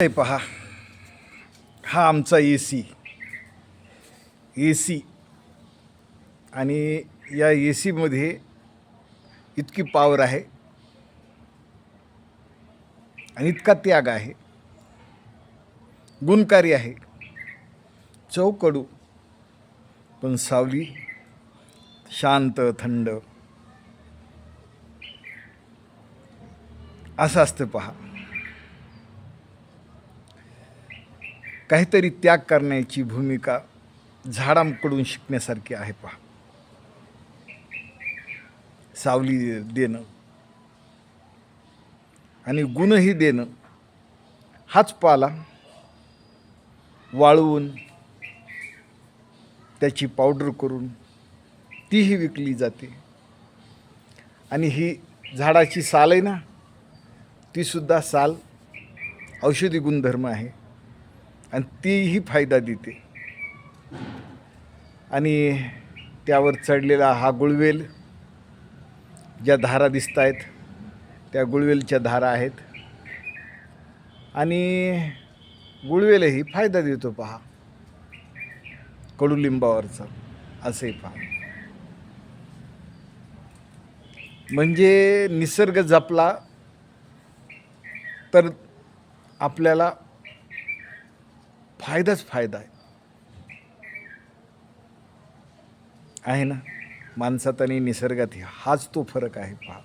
हे पहा, हा आमचा ए सी आणि या ए सीमध्ये इतकी पॉवर आहे आणि इतका त्याग आहे, गुणकारी आहे, चव कडू पण सावली शांत थंड असं असतं. पहा, काहीतरी त्याग करण्याची भूमिका झाडांकडून शिकण्यासारखी आहे. पहा, सावली देणं आणि गुणही देणं, हाच पाला वाळवून त्याची पावडर करून तीही विकली जाते. आणि ही झाडाची साल आहे ना, तीसुद्धा साल औषधी गुणधर्म आहे आणि तीही फायदा देते. आणि त्यावर चढलेला हा गुळवेल, ज्या धारा दिसत आहेत त्या गुळवेलच्या धारा आहेत आणि गुळवेलही फायदा देतो. पहा, कडुलिंबावरचा असे पहा. म्हणजे निसर्ग जपला तर आपल्याला फायदाच फायदा आहे ना. माणसात आणि निसर्गात हाच तो फरक आहे. पहा.